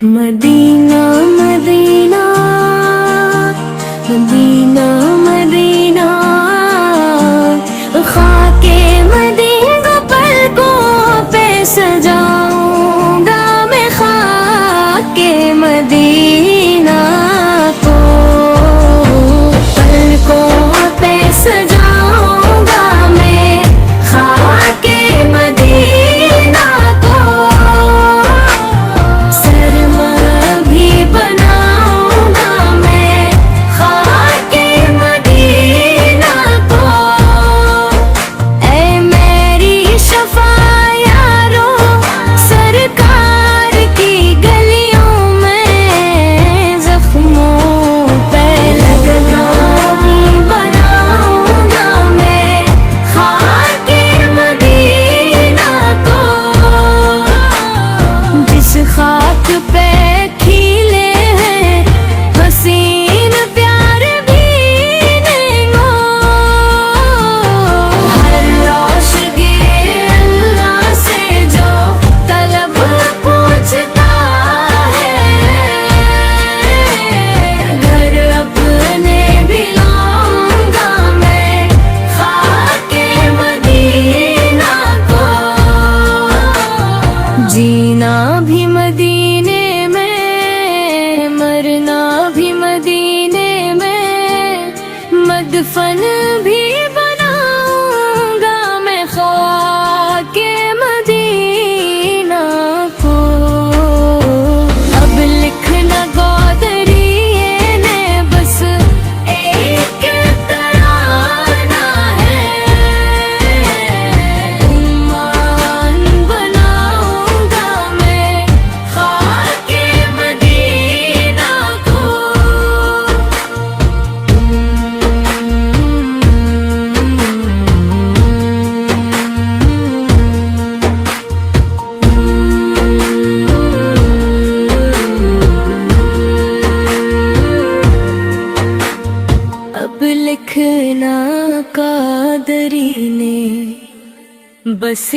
مدینہ مدینہ مدینہ مدینہ خاک مدینہ پلکوں پہ سجاؤں گا میں خاک مدینہ کو پلکوں پہ سجاؤں گا میں خاک مدینہ کو خاک پہ کھیلے ہیں حسین پیار بھی نہیں ہو ہر روشنی اللہ سے جو طلب پوچھتا ہے گھر اپنے بھی لاؤں گا میں خاک مدینہ کو جینا بھی مدینے میں مرنا بھی مدینے میں مدفن بھی بناؤں گا میں خاک مدینہ کو اب لکھنا گودریے نے بس ایک ترانہ ہے عمان بناؤں گا میں خاک مدینہ کو اب لکھنا قادری نے بس